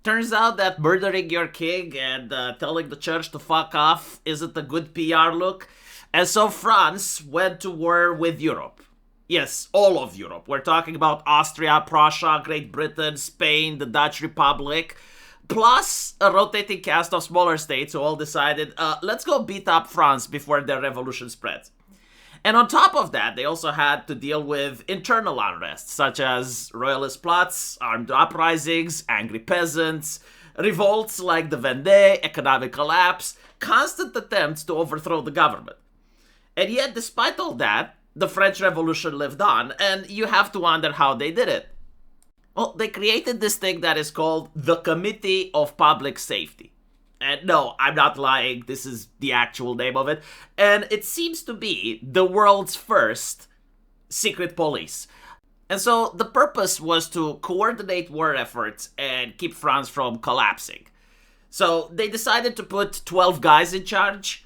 turns out that murdering your king and telling the church to fuck off isn't a good PR look. And so France went to war with Europe. Yes, all of Europe. We're talking about Austria, Prussia, Great Britain, Spain, the Dutch Republic, plus a rotating cast of smaller states who all decided, let's go beat up France before their revolution spreads. And on top of that, they also had to deal with internal unrest, such as royalist plots, armed uprisings, angry peasants, revolts like the Vendée, economic collapse, constant attempts to overthrow the government. And yet, despite all that, the French Revolution lived on, and you have to wonder how they did it. Well, they created this thing that is called the Committee of Public Safety. And no, I'm not lying, this is the actual name of it. And it seems to be the world's first secret police. And so the purpose was to coordinate war efforts and keep France from collapsing. So they decided to put 12 guys in charge.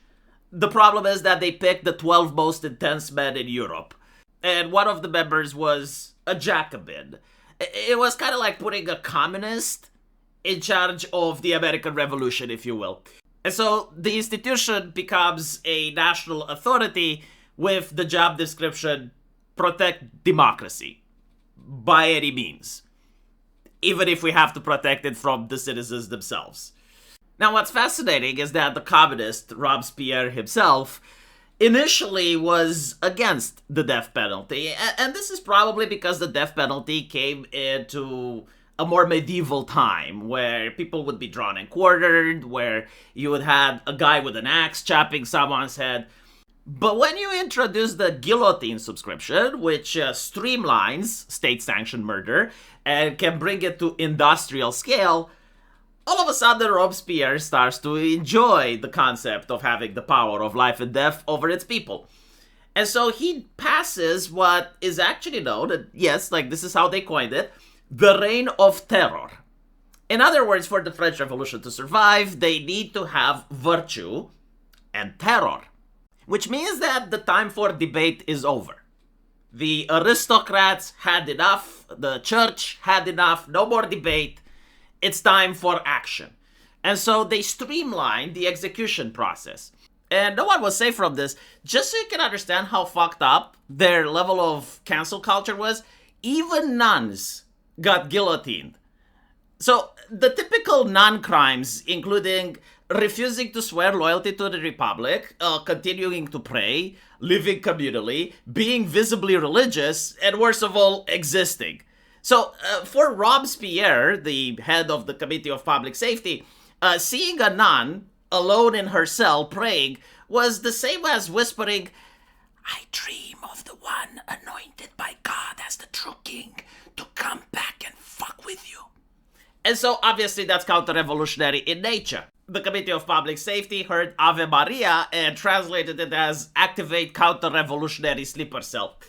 The problem is that they picked the 12 most intense men in Europe. And one of the members was a Jacobin. It was kind of like putting a communist in charge of the American Revolution, if you will. And so the institution becomes a national authority with the job description, protect democracy by any means, even if we have to protect it from the citizens themselves. Now, what's fascinating is that the communist, Robs Pierre himself, initially was against the death penalty, and this is probably because the death penalty came into a more medieval time where people would be drawn and quartered, where you would have a guy with an axe chopping someone's head. But when you introduce the guillotine subscription, which streamlines state-sanctioned murder and can bring it to industrial scale, all of a sudden Robespierre starts to enjoy the concept of having the power of life and death over its people. And so he passes what is actually known, yes, like this is how they coined it, the reign of terror. In other words, for the French Revolution to survive, they need to have virtue and terror. Which means that the time for debate is over. The aristocrats had enough, the church had enough, no more debate. It's time for action. And so they streamlined the execution process. And no one was safe from this. Just so you can understand how fucked up their level of cancel culture was, even nuns got guillotined. So the typical nun crimes, including refusing to swear loyalty to the Republic, continuing to pray, living communally, being visibly religious, and worst of all, existing. So for Robespierre, the head of the Committee of Public Safety, seeing a nun alone in her cell praying was the same as whispering, "I dream of the one anointed by God as the true king to come back and fuck with you." And so obviously that's counter-revolutionary in nature. The Committee of Public Safety heard Ave Maria and translated it as activate counter-revolutionary sleeper cell.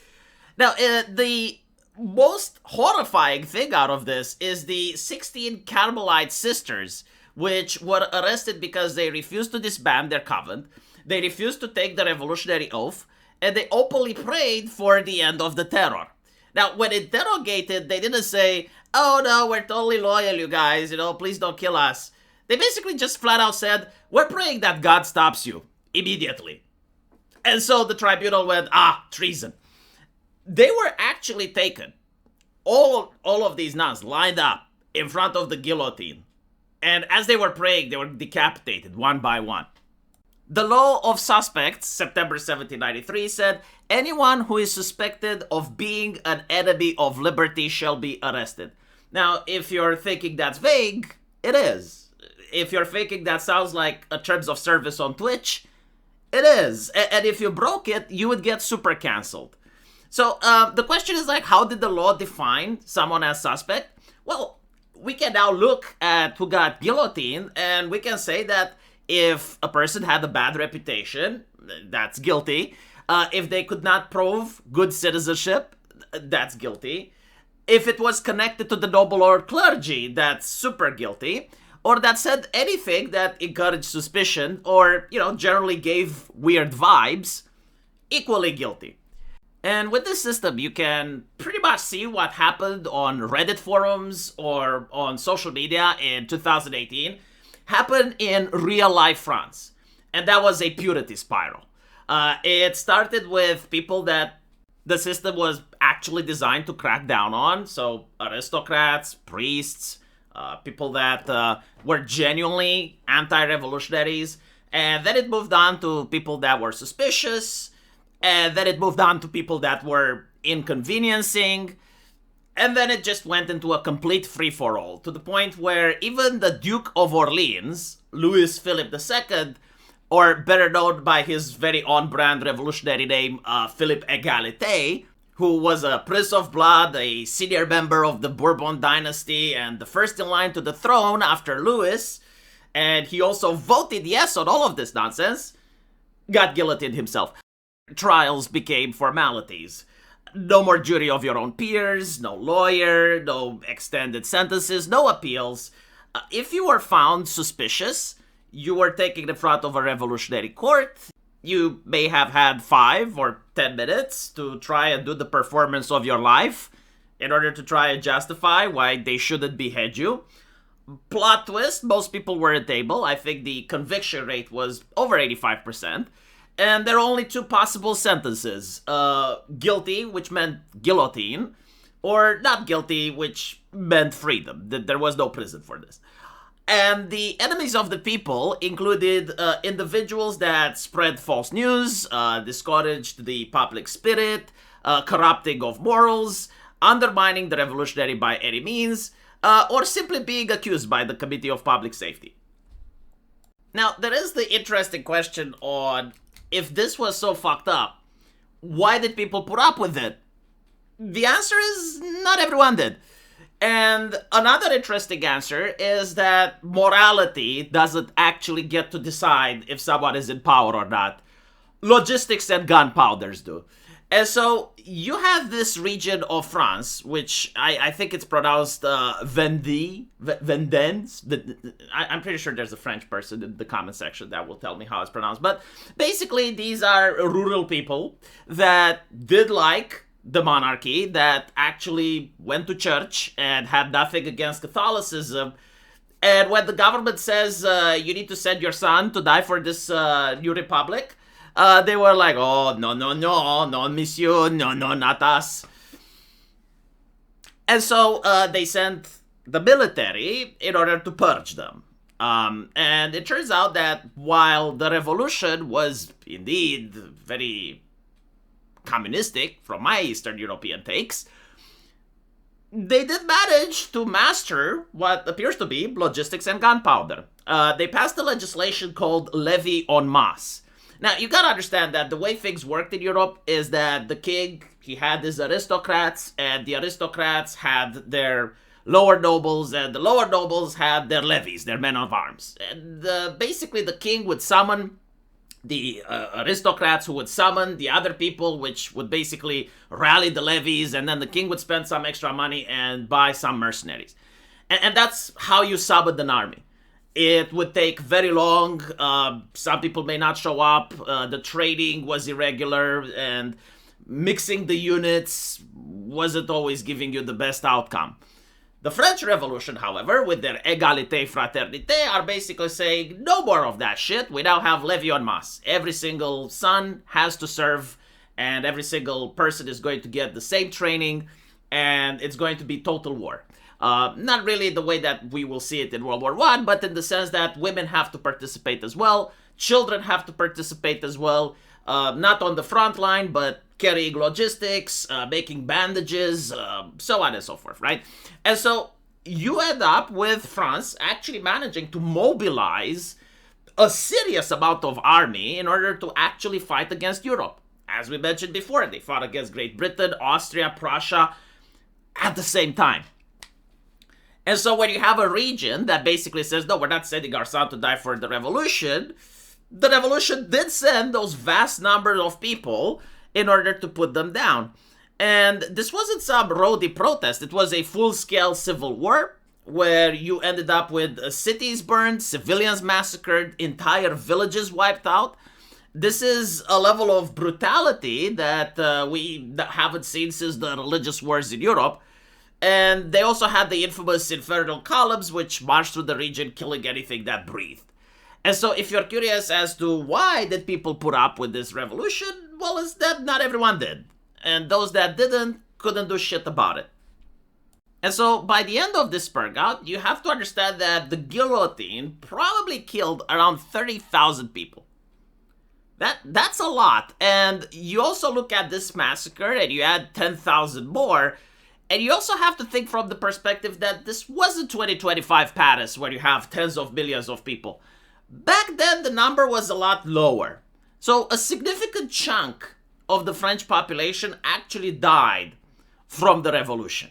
Now, the most horrifying thing out of this is the 16 Carmelite sisters, which were arrested because they refused to disband their convent, they refused to take the revolutionary oath, and they openly prayed for the end of the terror. Now, when interrogated, they didn't say, "Oh no, we're totally loyal, you guys, please don't kill us." They basically just flat out said, "We're praying that God stops you immediately." And so the tribunal went, treason. They were actually taken, all of these nuns lined up in front of the guillotine. And as they were praying, they were decapitated one by one. The law of suspects, September 1793, said, anyone who is suspected of being an enemy of liberty shall be arrested. Now, if you're thinking that's vague, it is. If you're thinking that sounds like a terms of service on Twitch, it is. And if you broke it, you would get super canceled. So the question is how did the law define someone as suspect? Well, we can now look at who got guillotined, and we can say that if a person had a bad reputation, that's guilty. If they could not prove good citizenship, that's guilty. If it was connected to the noble or clergy, that's super guilty. Or that said anything that encouraged suspicion or, generally gave weird vibes, equally guilty. And with this system, you can pretty much see what happened on Reddit forums or on social media in 2018 happened in real life France. And that was a purity spiral. It started with people that the system was actually designed to crack down on. So aristocrats, priests, people that were genuinely anti-revolutionaries. And then it moved on to people that were suspicious. And then it moved on to people that were inconveniencing. And then it just went into a complete free-for-all, to the point where even the Duke of Orleans, Louis Philippe II, or better known by his very on-brand revolutionary name, Philippe Égalité, who was a Prince of Blood, a senior member of the Bourbon dynasty, and the first in line to the throne after Louis, and he also voted yes on all of this nonsense, got guillotined himself. Trials became formalities. No more jury of your own peers, no lawyer, no extended sentences, no appeals. If you were found suspicious, you were taken in front of a revolutionary court. You may have had 5 or 10 minutes to try and do the performance of your life in order to try and justify why they shouldn't behead you. Plot twist, most people weren't able. I think the conviction rate was over 85%. And there are only 2 possible sentences. Guilty, which meant guillotine, or not guilty, which meant freedom. There was no prison for this. And the enemies of the people included individuals that spread false news, discouraged the public spirit, corrupting of morals, undermining the revolutionary by any means, or simply being accused by the Committee of Public Safety. Now, there is the interesting question on, if this was so fucked up, why did people put up with it? The answer is not everyone did. And another interesting answer is that morality doesn't actually get to decide if someone is in power or not. Logistics and gunpowders do. And so you have this region of France, which I think it's pronounced Vendée. I'm pretty sure there's a French person in the comment section that will tell me how it's pronounced. But basically, these are rural people that did like the monarchy, that actually went to church and had nothing against Catholicism. And when the government says you need to send your son to die for this new republic, they were like, oh, no, monsieur, no, not us. And so they sent the military in order to purge them. And it turns out that while the revolution was indeed very communistic from my Eastern European takes, they did manage to master what appears to be logistics and gunpowder. They passed a legislation called Levy en masse. Now, you gotta understand that the way things worked in Europe is that the king, he had his aristocrats, and the aristocrats had their lower nobles, and the lower nobles had their levies, their men of arms. And basically, the king would summon the aristocrats, who would summon the other people, which would basically rally the levies, and then the king would spend some extra money and buy some mercenaries. And that's how you summon an army. It would take very long. Some people may not show up. The trading was irregular, and mixing the units wasn't always giving you the best outcome. The French Revolution, however, with their égalité fraternité, are basically saying, no more of that shit. We now have levy en masse. Every single son has to serve, and every single person is going to get the same training, and it's going to be total war. Not really the way that we will see it in World War I, but in the sense that women have to participate as well, children have to participate as well, not on the front line, but carrying logistics, making bandages, so on and so forth, right? And so you end up with France actually managing to mobilize a serious amount of army in order to actually fight against Europe. As we mentioned before, they fought against Great Britain, Austria, Prussia at the same time. And so when you have a region that basically says, no, we're not sending our son to die for the revolution did send those vast numbers of people in order to put them down. And this wasn't some roady protest. It was a full-scale civil war where you ended up with cities burned, civilians massacred, entire villages wiped out. This is a level of brutality that we haven't seen since the religious wars in Europe. And they also had the infamous infernal columns, which marched through the region, killing anything that breathed. And so if you're curious as to why did people put up with this revolution, well, it's that not everyone did. And those that didn't couldn't do shit about it. And so by the end of this purge-out, you have to understand that the guillotine probably killed around 30,000 people. That's a lot. And you also look at this massacre and you add 10,000 more, and you also have to think from the perspective that this wasn't 2025 Paris where you have tens of millions of people. Back then, the number was a lot lower. So a significant chunk of the French population actually died from the revolution.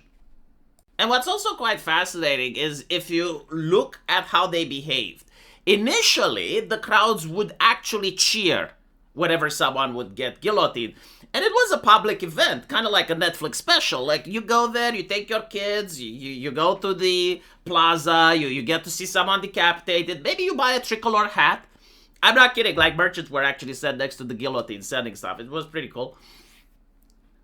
And what's also quite fascinating is if you look at how they behaved. Initially, the crowds would actually cheer whenever someone would get guillotined. And it was a public event, kind of like a Netflix special. Like, you go there, you take your kids, you go to the plaza, you get to see someone decapitated. Maybe you buy a tricolor hat. I'm not kidding, like, merchants were actually set next to the guillotine selling stuff. It was pretty cool.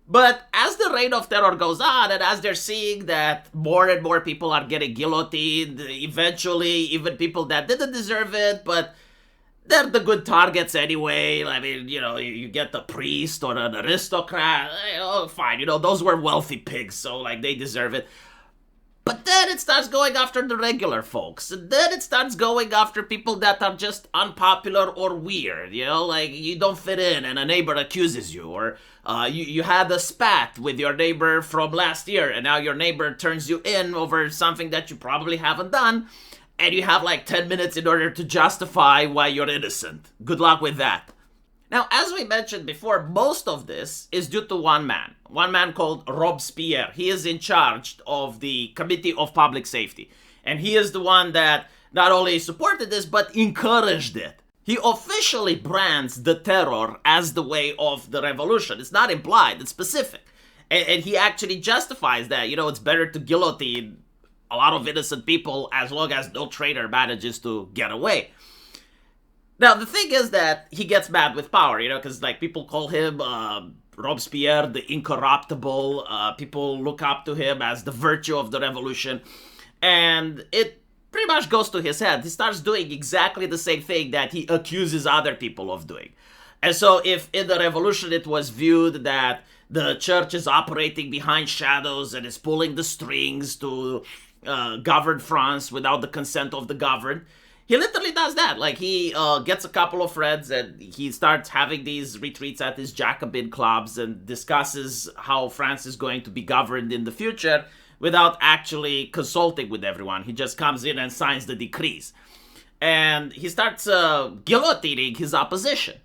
But as the reign of terror goes on, and as they're seeing that more and more people are getting guillotined, eventually even people that didn't deserve it, but they're the good targets anyway. I mean, you get the priest or an aristocrat. Oh, fine. Those were wealthy pigs, so, like, they deserve it. But then it starts going after the regular folks. And then it starts going after people that are just unpopular or weird. Like, you don't fit in and a neighbor accuses you. Or you had a spat with your neighbor from last year, and now your neighbor turns you in over something that you probably haven't done. And you have like 10 minutes in order to justify why you're innocent. Good luck with that. Now, as we mentioned before, most of this is due to one man called Robs Pierre. He is in charge of the Committee of Public Safety. And he is the one that not only supported this, but encouraged it. He officially brands the terror as the way of the revolution. It's not implied, it's specific. And he actually justifies that, it's better to guillotine a lot of innocent people as long as no traitor manages to get away. Now, the thing is that he gets mad with power, because, like, people call him Robespierre the incorruptible. People look up to him as the virtue of the revolution. And it pretty much goes to his head. He starts doing exactly the same thing that he accuses other people of doing. And so if in the revolution it was viewed that the church is operating behind shadows and is pulling the strings to govern France without the consent of the governed, he literally does that. Like, he gets a couple of friends and he starts having these retreats at his Jacobin clubs and discusses how France is going to be governed in the future without actually consulting with everyone. He just comes in and signs the decrees. And he starts guillotining his opposition,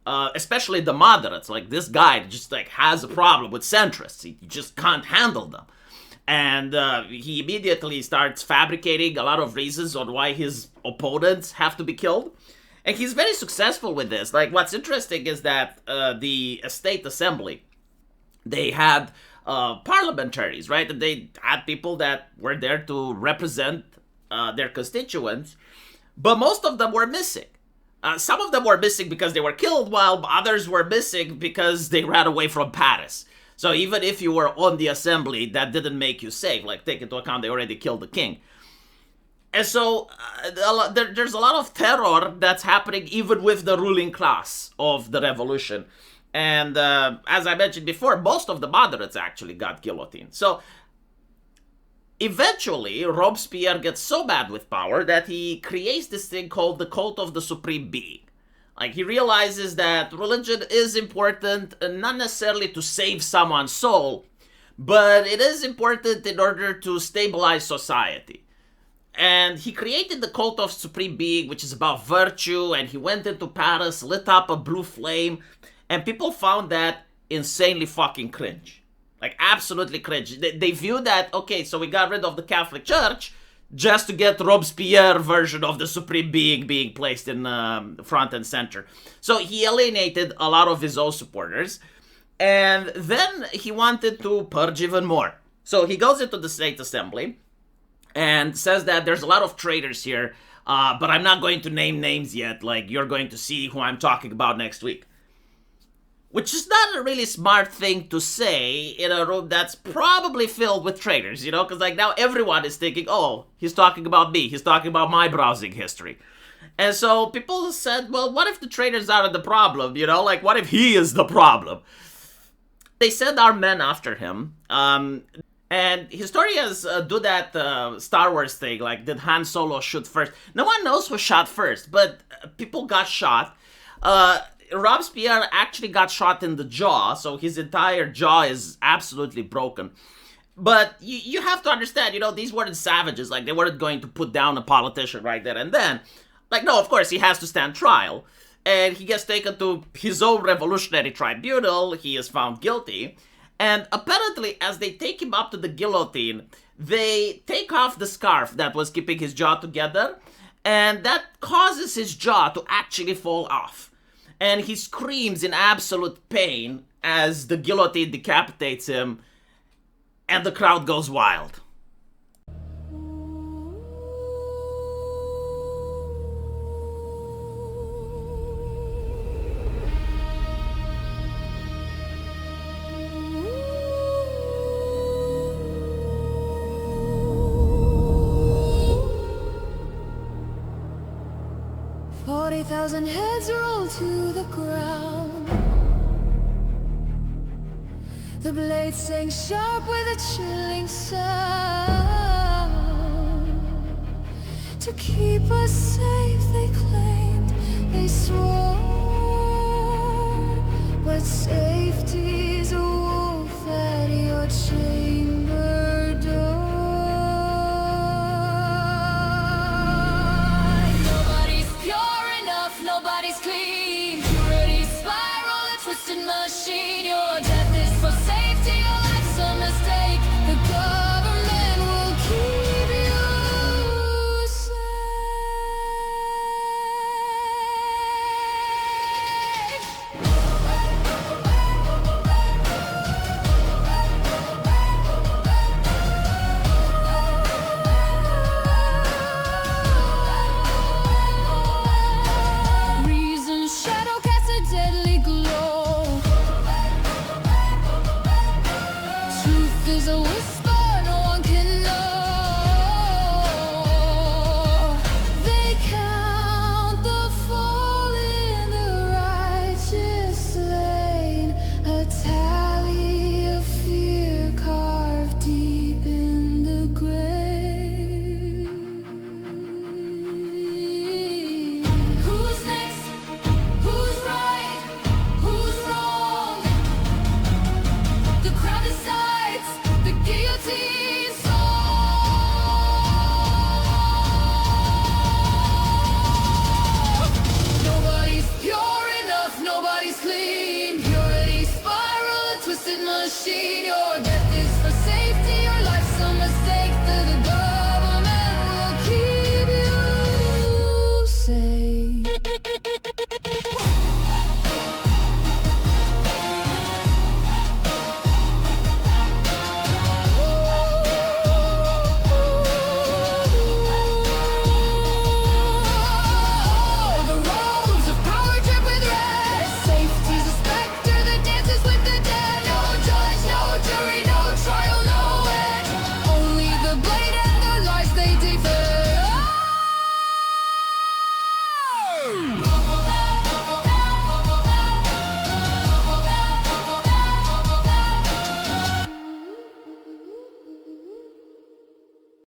especially the moderates. Like, this guy just, like, has a problem with centrists. He just can't handle them. And he immediately starts fabricating a lot of reasons on why his opponents have to be killed. And he's very successful with this. Like, what's interesting is that the State Assembly, they had parliamentaries, right? And they had people that were there to represent their constituents. But most of them were missing. Some of them were missing because they were killed, while others were missing because they ran away from Paris. So even if you were on the assembly, that didn't make you safe. Like, take into account they already killed the king. And so there's a lot of terror that's happening even with the ruling class of the revolution. And as I mentioned before, most of the moderates actually got guillotined. So eventually, Robespierre gets so bad with power that he creates this thing called the cult of the supreme being. Like, he realizes that religion is important, not necessarily to save someone's soul, but it is important in order to stabilize society. And he created the cult of supreme being, which is about virtue, and he went into Paris, lit up a blue flame, and people found that insanely fucking cringe. Like, absolutely cringe. They view that, okay, so we got rid of the Catholic Church just to get Robespierre version of the supreme being placed in front and center. So he alienated a lot of his own supporters, and then he wanted to purge even more. So he goes into the State Assembly, and says that there's a lot of traitors here, but I'm not going to name names yet. Like, you're going to see who I'm talking about next week. Which is not a really smart thing to say in a room that's probably filled with traitors, you know? Because, like, now everyone is thinking, oh, he's talking about me. He's talking about my browsing history. And so people said, well, what if the traitors are the problem, you know? Like, what if he is the problem? They send our men after him. And historians do that Star Wars thing, like, did Han Solo shoot first? No one knows who shot first, but people got shot. Robs Pierre actually got shot in the jaw, so his entire jaw is absolutely broken. But you have to understand, you know, these weren't savages. Like, they weren't going to put down a politician right there and then. Like, no, of course, he has to stand trial. And he gets taken to his own revolutionary tribunal. He is found guilty. And apparently, as they take him up to the guillotine, they take off the scarf that was keeping his jaw together. And that causes his jaw to actually fall off. And he screams in absolute pain as the guillotine decapitates him, and the crowd goes wild. Thousand heads roll to the ground. The blades sang sharp with a chilling sound. To keep us safe, they claimed, they swore. But safety's a wolf at your chamber door. Nobody's clean. Purity spiral, a twisted machine. Your death is for safety, your life's a mistake. The government will keep you safe. Nobody's clean. Purity spiral, a twisted machine.